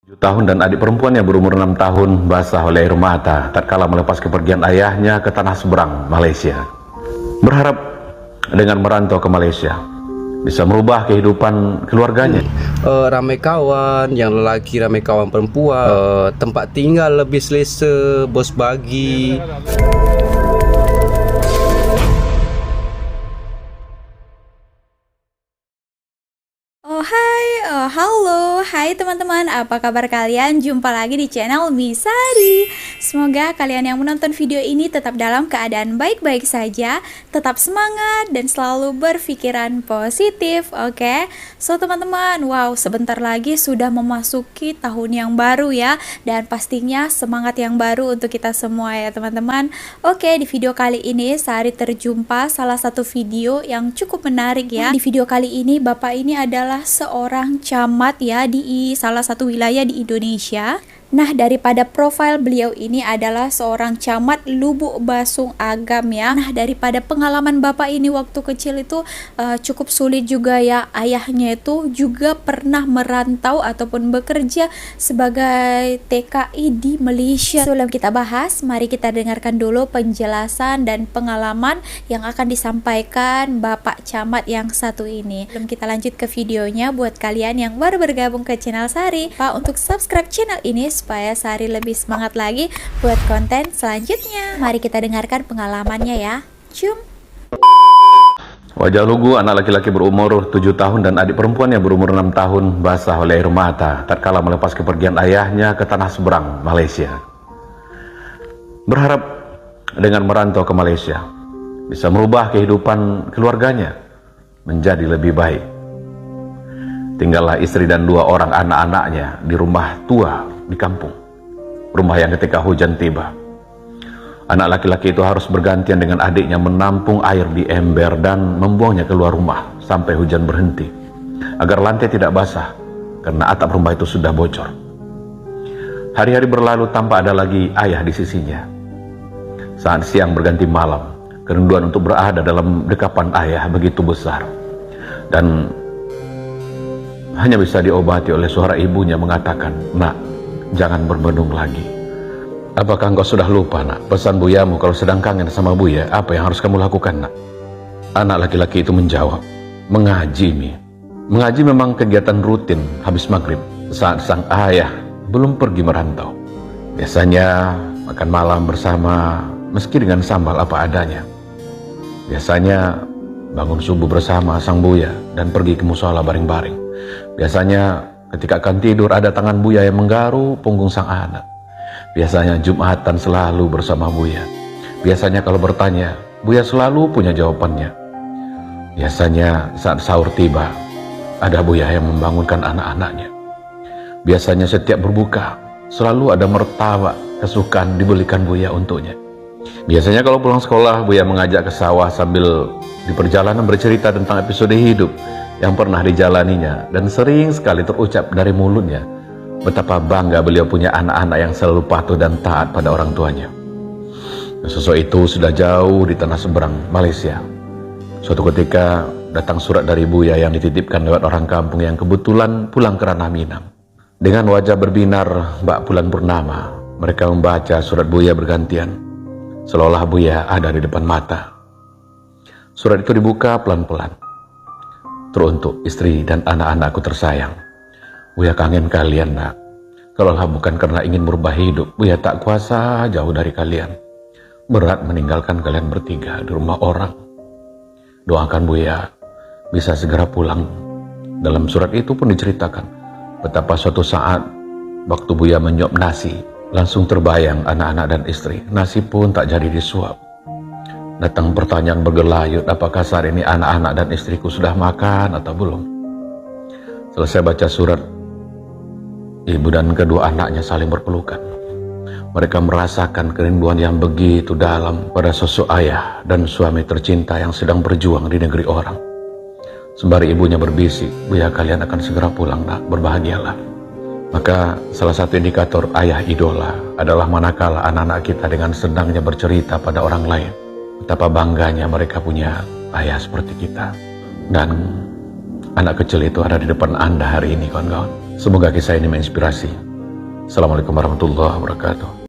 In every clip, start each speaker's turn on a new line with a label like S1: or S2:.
S1: Tahun dan adik perempuan yang berumur 6 tahun basah oleh air mata tatkala melepas kepergian ayahnya ke tanah seberang Malaysia. Berharap dengan merantau ke Malaysia bisa merubah kehidupan keluarganya.
S2: Ramai kawan, yang lelaki ramai kawan perempuan, tempat tinggal lebih selesa, bos bagi.
S3: Halo, hai teman-teman, apa kabar kalian? Jumpa lagi di channel Misari. Semoga kalian yang menonton video ini tetap dalam keadaan baik-baik saja, tetap semangat dan selalu berpikiran positif, oke? So teman-teman, wow, sebentar lagi sudah memasuki tahun yang baru ya, dan pastinya semangat yang baru untuk kita semua ya teman-teman. Oke, di video kali ini Sari terjumpa salah satu video yang cukup menarik ya. Di video kali ini bapak ini adalah seorang camat ya di salah satu wilayah di Indonesia. Nah, daripada profil beliau ini adalah seorang camat Lubuk Basung Agam ya. Nah, daripada pengalaman bapak ini waktu kecil itu cukup sulit juga ya. Ayahnya itu juga pernah merantau ataupun bekerja sebagai TKI di Malaysia. Sebelum kita bahas, mari kita dengarkan dulu penjelasan dan pengalaman yang akan disampaikan bapak camat yang satu ini. Sebelum kita lanjut ke videonya, buat kalian yang baru bergabung ke channel Sari, Pak, untuk subscribe channel ini supaya Sari lebih semangat lagi buat konten selanjutnya. Mari kita dengarkan pengalamannya ya. Cium.
S1: Wajah lugu anak laki-laki berumur 7 tahun dan adik perempuan yang berumur 6 tahun basah oleh air mata tatkala melepas kepergian ayahnya ke tanah seberang Malaysia. Berharap dengan merantau ke Malaysia bisa merubah kehidupan keluarganya menjadi lebih baik. Tinggallah istri dan 2 orang anak-anaknya di rumah tua di kampung, rumah yang ketika hujan tiba, anak laki-laki itu harus bergantian dengan adiknya menampung air di ember dan membuangnya keluar rumah sampai hujan berhenti, agar lantai tidak basah karena atap rumah itu sudah bocor. Hari-hari berlalu tanpa ada lagi ayah di sisinya. Saat siang berganti malam, kerinduan untuk berada dalam dekapan ayah begitu besar, dan hanya bisa diobati oleh suara ibunya mengatakan, "Nak, jangan berbendung lagi. Apakah engkau sudah lupa, nak, pesan buyamu kalau sedang kangen sama buya, apa yang harus kamu lakukan, nak?" Anak laki-laki itu menjawab, "Mengaji, Mi. Mengaji memang kegiatan rutin habis maghrib saat sang ayah belum pergi merantau. Biasanya makan malam bersama meski dengan sambal apa adanya. Biasanya bangun subuh bersama sang buya dan pergi ke musola baring-baring. Biasanya ketika akan tidur ada tangan buya yang menggaru punggung sang anak. Biasanya Jumatan selalu bersama buya. Biasanya kalau bertanya, buya selalu punya jawabannya. Biasanya saat sahur tiba, ada buya yang membangunkan anak-anaknya. Biasanya setiap berbuka, selalu ada martabak kesukaan dibelikan buya untuknya. Biasanya kalau pulang sekolah, buya mengajak ke sawah sambil di perjalanan bercerita tentang episode hidup yang pernah dijalaninya, dan sering sekali terucap dari mulutnya betapa bangga beliau punya anak-anak yang selalu patuh dan taat pada orang tuanya. Sosok itu sudah jauh di tanah seberang Malaysia. Suatu ketika datang surat dari buya yang dititipkan lewat orang kampung yang kebetulan pulang ke Ranah Minang. Dengan wajah berbinar bak bulan purnama, mereka membaca surat buya bergantian, seolah buya ada di depan mata. Surat itu dibuka pelan-pelan. "Teruntuk istri dan anak-anakku tersayang. Buya kangen kalian, nak. Kalaulah bukan karena ingin merubah hidup, buya tak kuasa jauh dari kalian. Berat meninggalkan kalian bertiga di rumah orang. Doakan buya bisa segera pulang." Dalam surat itu pun diceritakan betapa suatu saat waktu buya menyuap nasi, langsung terbayang anak-anak dan istri. Nasi pun tak jadi disuap. Datang pertanyaan bergelayut, apakah saat ini anak-anak dan istriku sudah makan atau belum? Selesai baca surat, ibu dan kedua anaknya saling berpelukan. Mereka merasakan kerinduan yang begitu dalam pada sosok ayah dan suami tercinta yang sedang berjuang di negeri orang. Sembari ibunya berbisik, "Buya, kalian akan segera pulang, nak, berbahagialah." Maka salah satu indikator ayah idola adalah manakala anak-anak kita dengan senangnya bercerita pada orang lain betapa bangganya mereka punya ayah seperti kita. Dan anak kecil itu ada di depan Anda hari ini, kawan-kawan. Semoga kisah ini menginspirasi Assalamualaikum warahmatullahi wabarakatuh.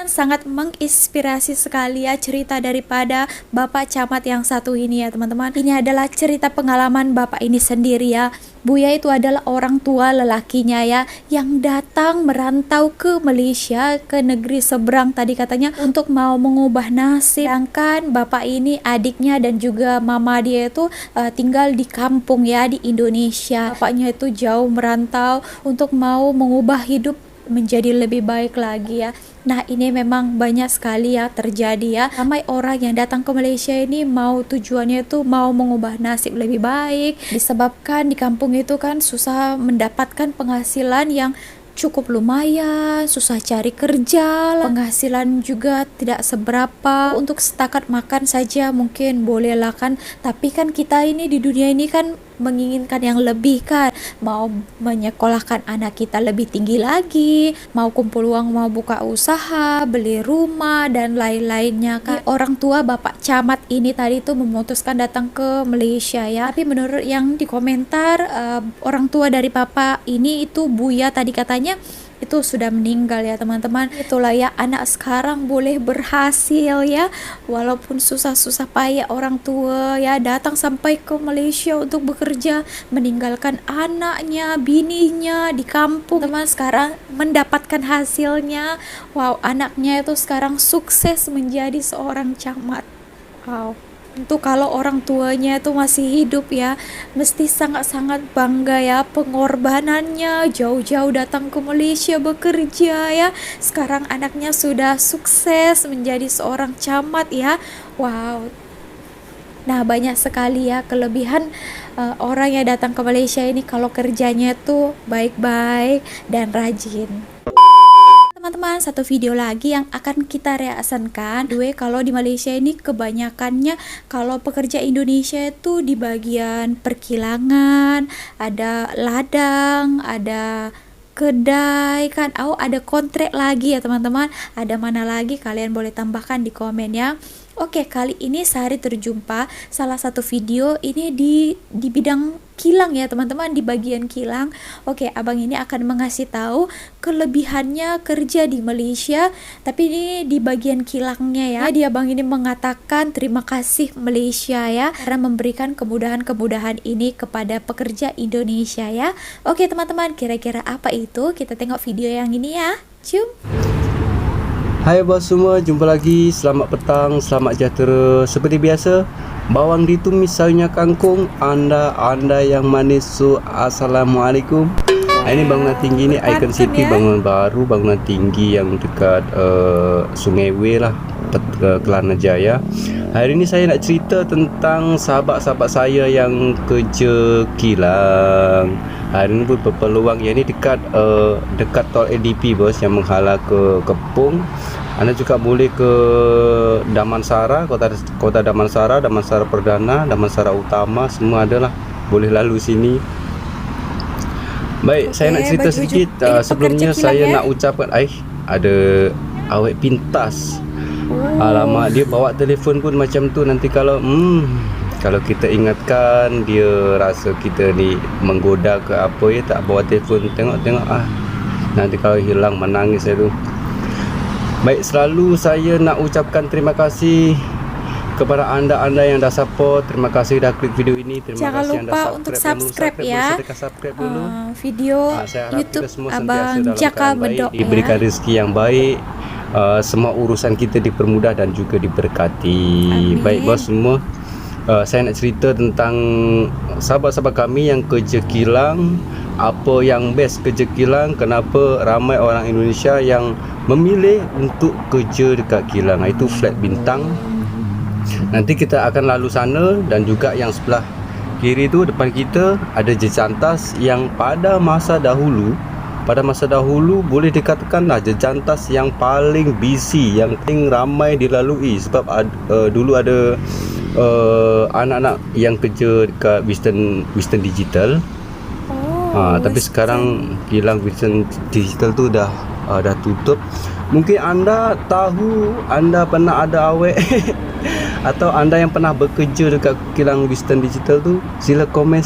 S3: Sangat menginspirasi sekali ya cerita daripada Bapak Camat yang satu ini ya teman-teman. Ini adalah cerita pengalaman Bapak ini sendiri ya. Buya itu adalah orang tua lelakinya ya, yang datang merantau ke Malaysia, ke negeri seberang tadi katanya, untuk mau mengubah nasib. Sedangkan Bapak ini adiknya dan juga mama dia itu tinggal di kampung ya, di Indonesia. Bapaknya itu jauh merantau untuk mau mengubah hidup menjadi lebih baik lagi ya. Nah, ini memang banyak sekali ya terjadi ya. Ramai orang yang datang ke Malaysia ini mau tujuannya itu mau mengubah nasib lebih baik, disebabkan di kampung itu kan susah mendapatkan penghasilan yang cukup lumayan, susah cari kerja, penghasilan juga tidak seberapa, untuk setakat makan saja mungkin boleh lah kan. Tapi kan kita ini di dunia ini kan menginginkan yang lebih kan, mau menyekolahkan anak kita lebih tinggi lagi, mau kumpul uang, mau buka usaha, beli rumah dan lain-lainnya kan. Orang tua Bapak Camat ini tadi tuh memutuskan datang ke Malaysia ya. Tapi menurut yang di komentar, orang tua dari Papa ini itu Buya tadi katanya itu sudah meninggal ya teman-teman. Itulah ya, anak sekarang boleh berhasil ya, walaupun susah-susah payah orang tua ya datang sampai ke Malaysia untuk bekerja, meninggalkan anaknya, bininya di kampung. Teman sekarang mendapatkan hasilnya. Wow, anaknya itu sekarang sukses menjadi seorang camat. Wow. Tentu kalau orang tuanya itu masih hidup ya, mesti sangat-sangat bangga ya, pengorbanannya jauh-jauh datang ke Malaysia bekerja ya. Sekarang anaknya sudah sukses menjadi seorang camat ya. Wow. Nah, banyak sekali ya kelebihan orang yang datang ke Malaysia ini kalau kerjanya tuh baik-baik dan rajin. Teman-teman, satu video lagi yang akan kita reaksikan. Kalau di Malaysia ini kebanyakannya kalau pekerja Indonesia itu di bagian perkilangan, ada ladang, ada kedai kan, ada kontrak lagi ya teman-teman. Ada mana lagi, kalian boleh tambahkan di komen ya. Oke, kali ini Sari terjumpa salah satu video ini di bidang kilang ya teman-teman, di bagian kilang. Oke, abang ini akan mengasih tahu kelebihannya kerja di Malaysia, tapi ini di bagian kilangnya ya. Dia abang ini mengatakan terima kasih Malaysia ya, karena memberikan kemudahan-kemudahan ini kepada pekerja Indonesia ya. Oke teman-teman, kira-kira apa itu? Kita tengok video yang ini ya. Cium.
S2: Hai bos semua, jumpa lagi. Selamat petang, selamat sejahtera. Seperti biasa, bawang ditumis, sayurnya kangkung. Anda yang manis, so assalamualaikum. Ini bangunan tinggi ni Icon City, bangunan baru, bangunan tinggi yang dekat Sungai Way lah, Kelana Jaya. Hari ini saya nak cerita tentang sahabat-sahabat saya yang kerja kilang. Hari ini pun berpeluang, yang ni dekat tol ADP bos, yang menghala ke Kepung. Anda juga boleh ke Damansara, kota Damansara, Damansara Perdana, Damansara Utama, semua adalah boleh lalu sini. Baik, saya nak cerita sedikit. Sebelumnya saya nak ucapkan ada awet pintas. Alamak, dia bawa telefon pun macam tu. Nanti kalau kita ingatkan, dia rasa kita ni menggoda ke apa ya, tak bawa telefon. Tengok nanti kalau hilang menangis saya tu. Baik, selalu saya nak ucapkan terima kasih kepada anda yang dah support. Terima kasih dah klik video ini.
S3: Jangan lupa untuk subscribe ya. Video YouTube Abang Jaka Medok ya.
S2: Diberikan rezeki yang baik, semua urusan kita dipermudah dan juga diberkati. Amin. Baik bos semua, saya nak cerita tentang sahabat-sahabat kami yang kerja kilang. Apa yang best kerja kilang, kenapa ramai orang Indonesia yang memilih untuk kerja dekat kilang. Itu flat bintang. Nanti kita akan lalu sana, dan juga yang sebelah kiri tu depan kita ada Jejantas yang pada masa dahulu boleh dikatakanlah Jejantas yang paling busy, yang paling ramai dilalui. Sebab dulu ada anak-anak yang kerja dekat Western Digital. Tapi sekarang kilang Western Digital tu dah tutup. Mungkin anda tahu, anda pernah ada awet atau anda yang pernah bekerja dekat kilang Western Digital tu, sila komen.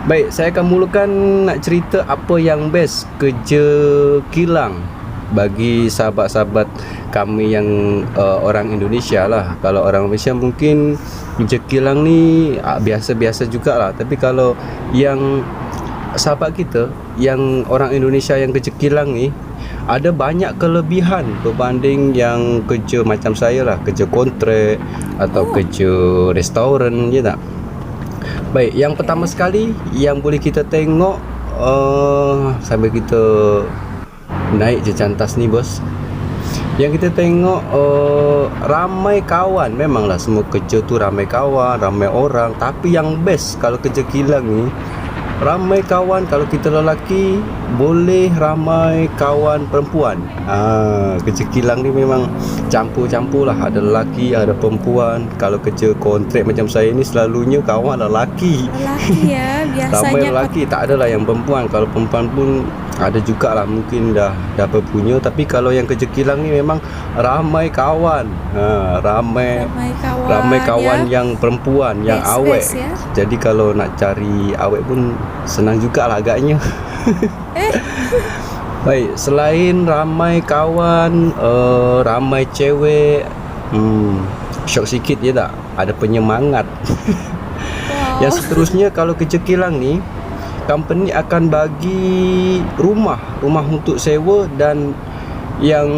S2: Baik, saya akan mulakan nak cerita apa yang best kerja kilang bagi sahabat-sahabat kami yang orang Indonesia lah. Kalau orang Malaysia mungkin kerja kilang ni biasa-biasa jugalah. Tapi kalau yang sahabat kita yang orang Indonesia yang kerja kilang ni ada banyak kelebihan berbanding yang kerja macam saya lah, kerja kontrak atau kerja restoran, je tak? Baik, yang pertama sekali yang boleh kita tengok sambil kita naik je cantas ni bos. Yang kita tengok ramai kawan. Memanglah semua kerja tu ramai kawan, ramai orang. Tapi yang best kalau kerja kilang ni, ramai kawan. Kalau kita lelaki boleh ramai kawan perempuan. Kerja kilang ni memang campur-campur lah. Ada lelaki, ada perempuan. Kalau kerja kontrak macam saya ni selalunya kawan lelaki.
S3: Lelaki ya, biasanya.
S2: Ramai lelaki, tak adalah yang perempuan. Kalau perempuan pun ada jugalah, mungkin dah berpunya. Tapi kalau yang kerja kilang ni memang ramai kawan. Ramai kawan
S3: ya.
S2: yang perempuan, yang awet.
S3: Ya.
S2: Jadi kalau nak cari awet pun senang jugalah agaknya. Baik, selain ramai kawan, ramai cewek, syok sikit je tak? Ada penyemangat. Yang seterusnya kalau kerja kilang ni, company akan bagi rumah untuk sewa. Dan yang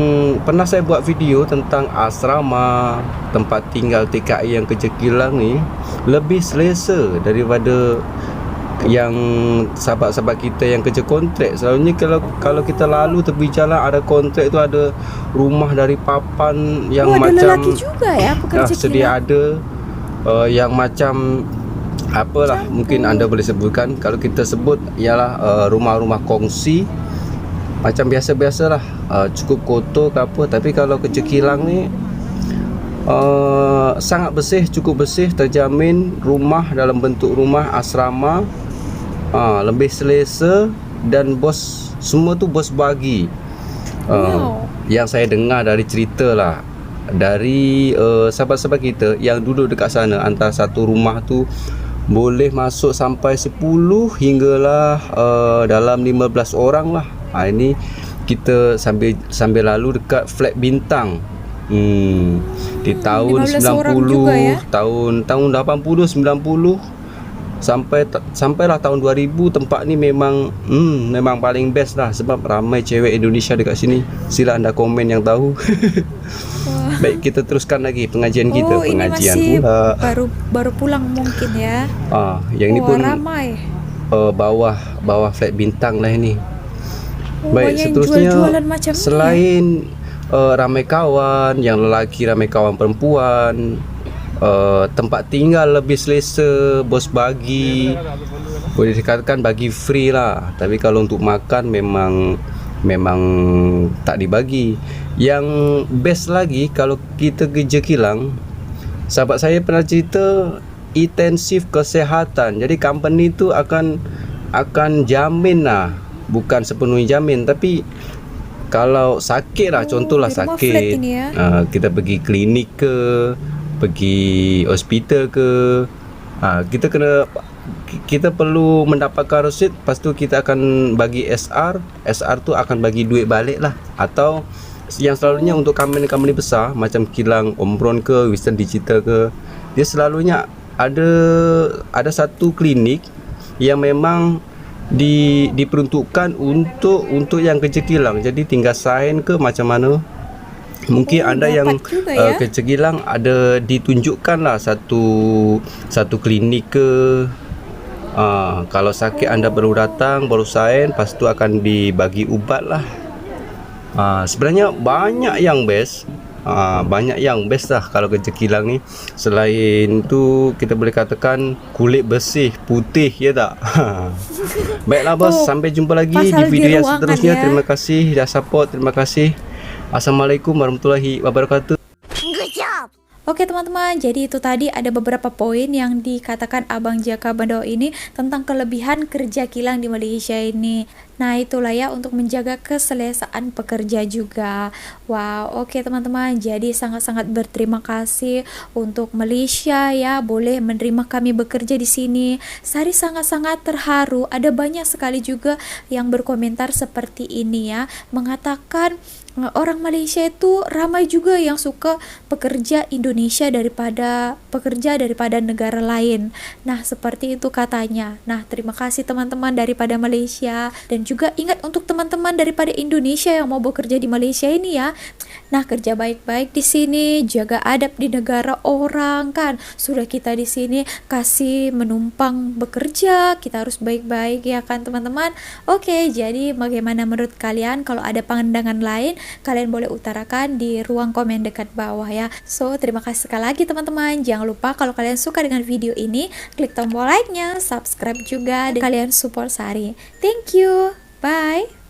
S2: pernah saya buat video tentang asrama, tempat tinggal TKI yang kerja kilang ni lebih selesa daripada yang sahabat-sahabat kita yang kerja kontrak. Selalunya kalau kita lalu tepi jalan ada kontrak tu, ada rumah dari papan yang
S3: ada
S2: macam
S3: lelaki juga ya pekerja
S2: sedia
S3: kilang.
S2: ada yang macam apalah, mungkin anda boleh sebutkan. Kalau kita sebut ialah rumah-rumah kongsi, macam biasa-biasalah, cukup kotor ke apa. Tapi kalau kerja kilang ni sangat bersih, cukup bersih, terjamin. Rumah dalam bentuk rumah asrama, lebih selesa. Dan bos, semua tu bos bagi. Yang saya dengar dari cerita lah, dari sahabat-sahabat kita yang duduk dekat sana, antara satu rumah tu boleh masuk sampai 10 hinggalah dalam 15 orang lah. Ini kita sambil lalu dekat flat bintang. Di tahun 90,
S3: ya?
S2: tahun 80, 90 sampailah tahun 2000, tempat ni memang paling best lah. Sebab ramai cewek Indonesia dekat sini. Sila anda komen yang tahu. Baik, kita teruskan lagi pengajian kita. Pengajian
S3: ini masih
S2: pula
S3: baru pulang mungkin ya.
S2: Yang ni pun
S3: ramai.
S2: bawah flat bintang lah ini. Baik, seterusnya
S3: jual-jualan macam
S2: selain ramai kawan, yang lelaki ramai kawan perempuan, tempat tinggal lebih selesa, bos bagi, boleh dikatakan bagi free lah. Tapi kalau untuk makan memang tak dibagi. Yang best lagi kalau kita kerja kilang, sahabat saya pernah cerita, intensif kesihatan. Jadi company tu akan jamin lah, bukan sepenuhnya jamin, tapi kalau sakit lah, contohlah sakit, kita pergi klinik ke, pergi hospital ke, kita perlu mendapatkan resit. Lepas tu kita akan bagi SR tu akan bagi duit balik lah. Atau yang selalunya untuk company besar macam kilang Omron ke, Western Digital ke, dia selalunya ada satu klinik yang memang diperuntukkan untuk yang kerja kilang. Jadi tinggal sign ke macam mana. Mungkin anda yang kerja kilang ada ditunjukkan lah satu klinik ke. Kalau sakit anda baru datang, baru sign, lepas tu akan dibagi ubat lah. Sebenarnya banyak yang best. Banyak yang best lah kalau kerja kilang ni. Selain tu kita boleh katakan kulit bersih, putih, ya tak? Baiklah bos, sampai jumpa lagi di video yang seterusnya ya. Terima kasih dah support, terima kasih. Assalamualaikum warahmatullahi wabarakatuh.
S3: Oke teman-teman, jadi itu tadi ada beberapa poin yang dikatakan Abang Jaka Bandao ini tentang kelebihan kerja kilang di Malaysia ini. Nah itulah ya, untuk menjaga keselesaan pekerja juga. Wow, oke teman-teman, jadi sangat-sangat berterima kasih untuk Malaysia ya, boleh menerima kami bekerja di sini. Sari sangat-sangat terharu, ada banyak sekali juga yang berkomentar seperti ini ya, mengatakan orang Malaysia itu ramai juga yang suka pekerja Indonesia daripada negara lain. Nah, seperti itu katanya. Nah, terima kasih teman-teman daripada Malaysia, dan juga ingat untuk teman-teman daripada Indonesia yang mau bekerja di Malaysia ini ya. Nah, kerja baik-baik di sini, jaga adab di negara orang kan. Sudah kita di sini kasih menumpang bekerja, kita harus baik-baik ya kan teman-teman. Oke, jadi bagaimana menurut kalian? Kalau ada pandangan lain, kalian boleh utarakan di ruang komen dekat bawah ya. So, terima kasih sekali lagi teman-teman. Jangan lupa kalau kalian suka dengan video ini, klik tombol like-nya, subscribe juga, dan kalian support Sari. Thank you. Bye.